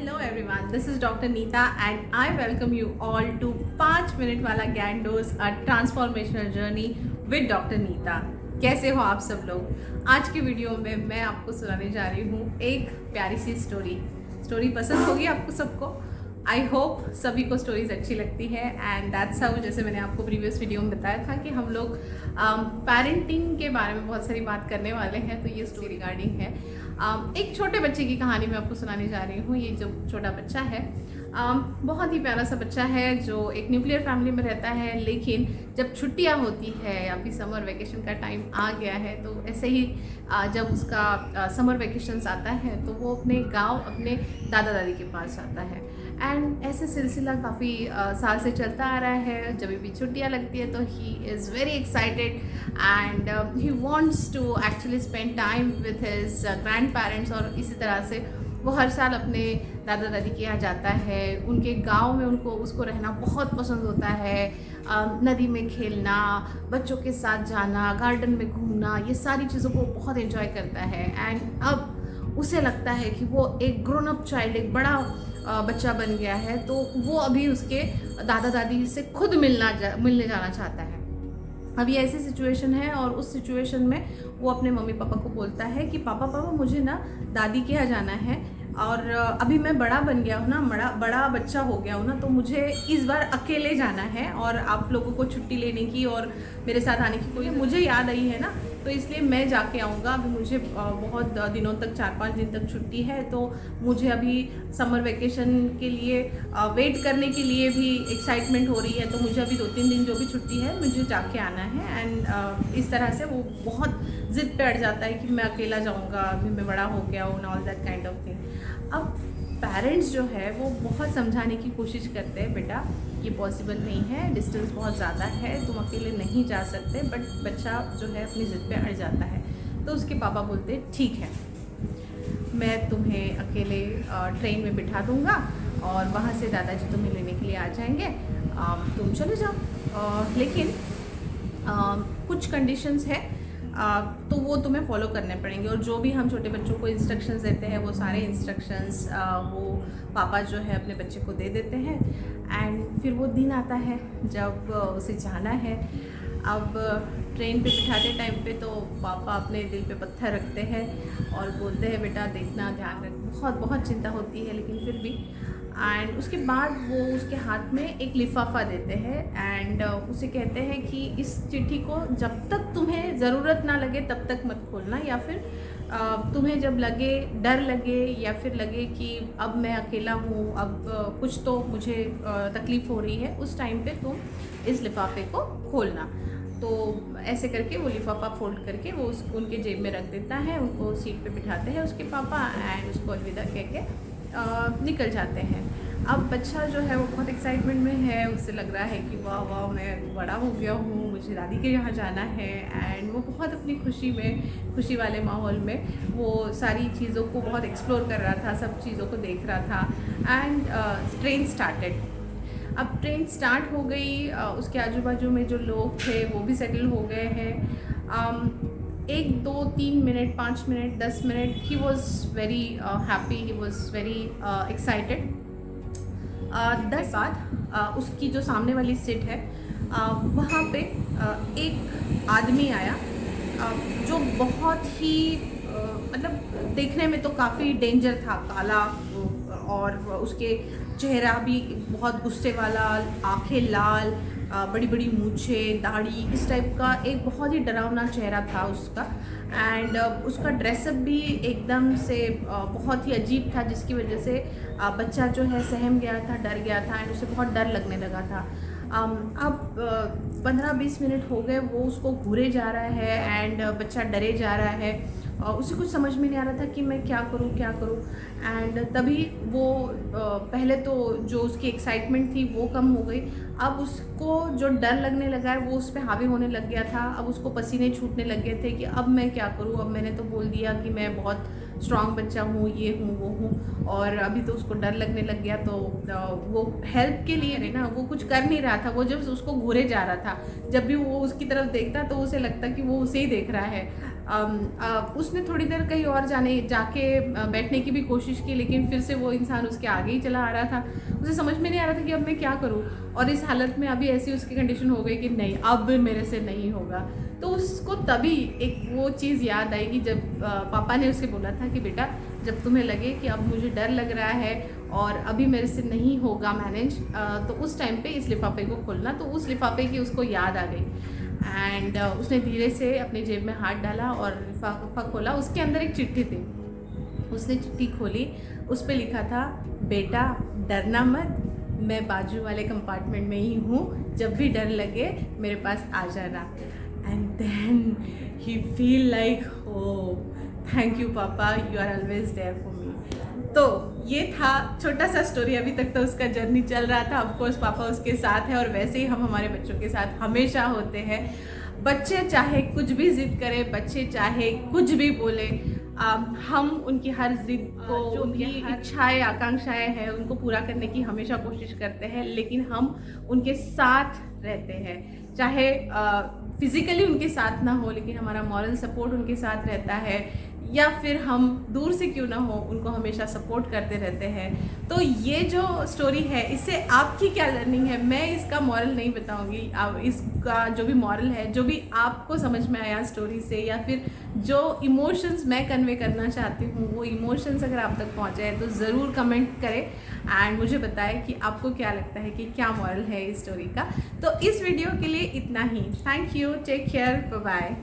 Hello everyone, this is Dr. Neeta and I welcome you all to 5 minute वाला ज्ञान dose a transformational journey with doctor Nita. कैसे हो आप सब लोग? आज की वीडियो में मैं आपको सुनाने जा रही हूँ एक प्यारी सी स्टोरी पसंद होगी आपको सबको। आई होप सभी को स्टोरीज अच्छी लगती है एंड दैट्स हाउ, जैसे मैंने आपको प्रीवियस वीडियो में बताया था कि हम लोग पेरेंटिंग के बारे में बहुत सारी बात करने वाले हैं, तो ये स्टोरी रिगार्डिंग है एक छोटे बच्चे की कहानी मैं आपको सुनाने जा रही हूँ। ये जो छोटा बच्चा है बहुत ही प्यारा सा बच्चा है जो एक न्यूक्लियर फैमिली में रहता है, लेकिन जब छुट्टियाँ होती है, अभी समर वेकेशन का टाइम आ गया है, तो ऐसे ही जब उसका समर वेकेशंस आता है तो वो अपने गांव अपने दादा दादी के पास जाता है। एंड ऐसे सिलसिला काफ़ी साल से चलता आ रहा है। जब भी छुट्टियाँ लगती है तो he is very excited and he wants to actually spend time with his grandparents. और इसी तरह से वो हर साल अपने दादा दादी के यहाँ जाता है। उनके गांव में उसको रहना बहुत पसंद होता है। नदी में खेलना, बच्चों के साथ जाना, गार्डन में घूमना, ये सारी चीज़ों को बहुत एंजॉय करता है। एंड अब उसे लगता है कि वो एक ग्रोन अप चाइल्ड, एक बड़ा बच्चा बन गया है, तो वो अभी उसके दादा दादी से खुद मिलने जाना चाहता है। अभी ऐसी सिचुएशन है और उस सिचुएशन में वो अपने मम्मी पापा को बोलता है कि पापा मुझे ना दादी के यहाँ जाना है और अभी मैं बड़ा बन गया हूँ ना, बड़ा बच्चा हो गया हूँ ना, तो मुझे इस बार अकेले जाना है और आप लोगों को छुट्टी लेने की और मेरे साथ आने की कोई मुझे याद आई है ना, तो इसलिए मैं जाके आऊँगा। अभी मुझे बहुत दिनों तक 4-5 दिन तक छुट्टी है, तो मुझे अभी समर वेकेशन के लिए वेट करने के लिए भी एक्साइटमेंट हो रही है, तो मुझे अभी 2-3 दिन जो भी छुट्टी है मुझे जाके आना है। एंड इस तरह से वो बहुत ज़िद पे अड़ जाता है कि मैं अकेला जाऊँगा, अभी मैं बड़ा हो गया हूँ, all that kind of thing. अब पेरेंट्स जो है वो बहुत समझाने की कोशिश करते हैं, बेटा ये पॉसिबल नहीं है, डिस्टेंस बहुत ज़्यादा है, तुम अकेले नहीं जा सकते, बट बच्चा जो है अपनी ज़िद पे अड़ जाता है। तो उसके पापा बोलते ठीक है, मैं तुम्हें अकेले ट्रेन में बिठा दूँगा और वहाँ से दादाजी तुम्हें लेने के लिए आ जाएंगे, तुम चले जाओ, लेकिन कुछ कंडीशंस है तो वो तुम्हें फॉलो करने पड़ेंगे। और जो भी हम छोटे बच्चों को इंस्ट्रक्शंस देते हैं वो सारे इंस्ट्रक्शंस वो पापा जो है अपने बच्चे को दे देते हैं। एंड फिर वो दिन आता है जब उसे जाना है। अब ट्रेन पे बिठाते टाइम पे तो पापा अपने दिल पे पत्थर रखते हैं और बोलते हैं बेटा देखना, ध्यान रख, बहुत बहुत चिंता होती है, लेकिन फिर भी। एंड उसके बाद वो उसके हाथ में एक लिफाफा देते हैं एंड उसे कहते हैं कि इस चिट्ठी को जब तक तुम्हें ज़रूरत ना लगे तब तक मत खोलना, या फिर तुम्हें जब लगे, डर लगे या फिर लगे कि अब मैं अकेला हूँ, अब कुछ तो मुझे तकलीफ़ हो रही है, उस टाइम पे तुम इस लिफाफे को खोलना। तो ऐसे करके वो लिफाफा फोल्ड करके वो उनके जेब में रख देता है। उनको सीट पे बिठाते हैं उसके पापा एंड उसको अलविदा कह के निकल जाते हैं। अब बच्चा जो है वो बहुत एक्साइटमेंट में है, उसे लग रहा है कि वाह वाह मैं बड़ा हो गया हूँ, मुझे दादी के यहाँ जाना है। एंड वो बहुत अपनी खुशी वाले माहौल में वो सारी चीज़ों को बहुत एक्सप्लोर कर रहा था, सब चीज़ों को देख रहा था। And train started. अब ट्रेन स्टार्ट हो गई, उसके आजू बाजू में जो लोग थे वो भी सेटल हो गए हैं। 1-2-3 minute, 5 minute, 10 minute, he was very happy, he was very excited. 10 बाद उसकी जो सामने वाली सीट है वहाँ पे एक आदमी आया जो बहुत ही मतलब देखने में तो काफ़ी डेंजर था, काला, और उसके चेहरा भी बहुत गुस्से वाला, आंखें लाल, बड़ी बड़ी मूछें, दाढ़ी, इस टाइप का एक बहुत ही डरावना चेहरा था उसका। एंड उसका ड्रेसअप भी एकदम से बहुत ही अजीब था, जिसकी वजह से बच्चा जो है सहम गया था, डर गया था एंड उसे बहुत डर लगने लगा था। अब 15-20 मिनट हो गए, वो उसको घूरे जा रहा है एंड बच्चा डरे जा रहा है। उसे कुछ समझ में नहीं आ रहा था कि मैं क्या करूं। एंड तभी वो पहले तो जो उसकी एक्साइटमेंट थी वो कम हो गई, अब उसको जो डर लगने लगा है वो उस पर हावी होने लग गया था। अब उसको पसीने छूटने लग गए थे कि अब मैं क्या करूं, अब मैंने तो बोल दिया कि मैं बहुत स्ट्रांग बच्चा हूँ, ये हूँ वो हूँ, और अभी तो उसको डर लगने लग गया। तो वो हेल्प के लिए ना वो कुछ कर नहीं रहा था, वो जब उसको घूरे जा रहा था, जब भी वो उसकी तरफ देखता तो उसे लगता कि वो उसे ही देख रहा है। उसने थोड़ी देर कहीं और जाके बैठने की भी कोशिश की, लेकिन फिर से वो इंसान उसके आगे ही चला आ रहा था। उसे समझ में नहीं आ रहा था कि अब मैं क्या करूं, और इस हालत में अभी ऐसी उसकी कंडीशन हो गई कि नहीं, अब मेरे से नहीं होगा। तो उसको तभी एक वो चीज़ याद आई कि जब पापा ने उसे बोला था कि बेटा, जब तुम्हें लगे कि अब मुझे डर लग रहा है और अभी मेरे से नहीं होगा मैनेज, तो उस टाइम पे इस लिफाफे को खोलना। तो उस लिफाफे की उसको याद आ गई, एंड उसने धीरे से अपने जेब में हाथ डाला और लिफाफा खोला। उसके अंदर एक चिट्ठी थी। उसने चिट्ठी खोली, उस पर लिखा था, बेटा डरना मत, मैं बाजू वाले कंपार्टमेंट में ही हूँ, जब भी डर लगे मेरे पास आ जाना। And then he feel like, oh thank you papa, you are always there for me. तो ये था छोटा सा स्टोरी। अभी तक तो उसका जर्नी चल रहा था। ऑफ कोर्स पापा उसके साथ है, और वैसे ही हम हमारे बच्चों के साथ हमेशा होते हैं। बच्चे चाहे कुछ भी जिद करें, बच्चे चाहे कुछ भी बोले, हम उनकी हर जिद को, जो उनकी इच्छाएं आकांक्षाएं हैं, उनको पूरा करने की हमेशा कोशिश करते हैं। लेकिन हम उनके साथ रहते हैं, चाहे फिज़िकली उनके साथ ना हो, लेकिन हमारा मॉरल सपोर्ट उनके साथ रहता है, या फिर हम दूर से क्यों ना हो, उनको हमेशा सपोर्ट करते रहते हैं। तो ये जो स्टोरी है, इससे आपकी क्या लर्निंग है, मैं इसका मॉरल नहीं बताऊंगी। इसका जो भी मॉरल है, जो भी आपको समझ में आया स्टोरी से, या फिर जो इमोशंस मैं कन्वे करना चाहती हूँ, वो इमोशंस अगर आप तक पहुँचे हैं तो ज़रूर कमेंट करें एंड मुझे बताएं कि आपको क्या लगता है कि क्या मॉरल है इस स्टोरी का। तो इस वीडियो के लिए इतना ही। Thank you, take care, bye bye.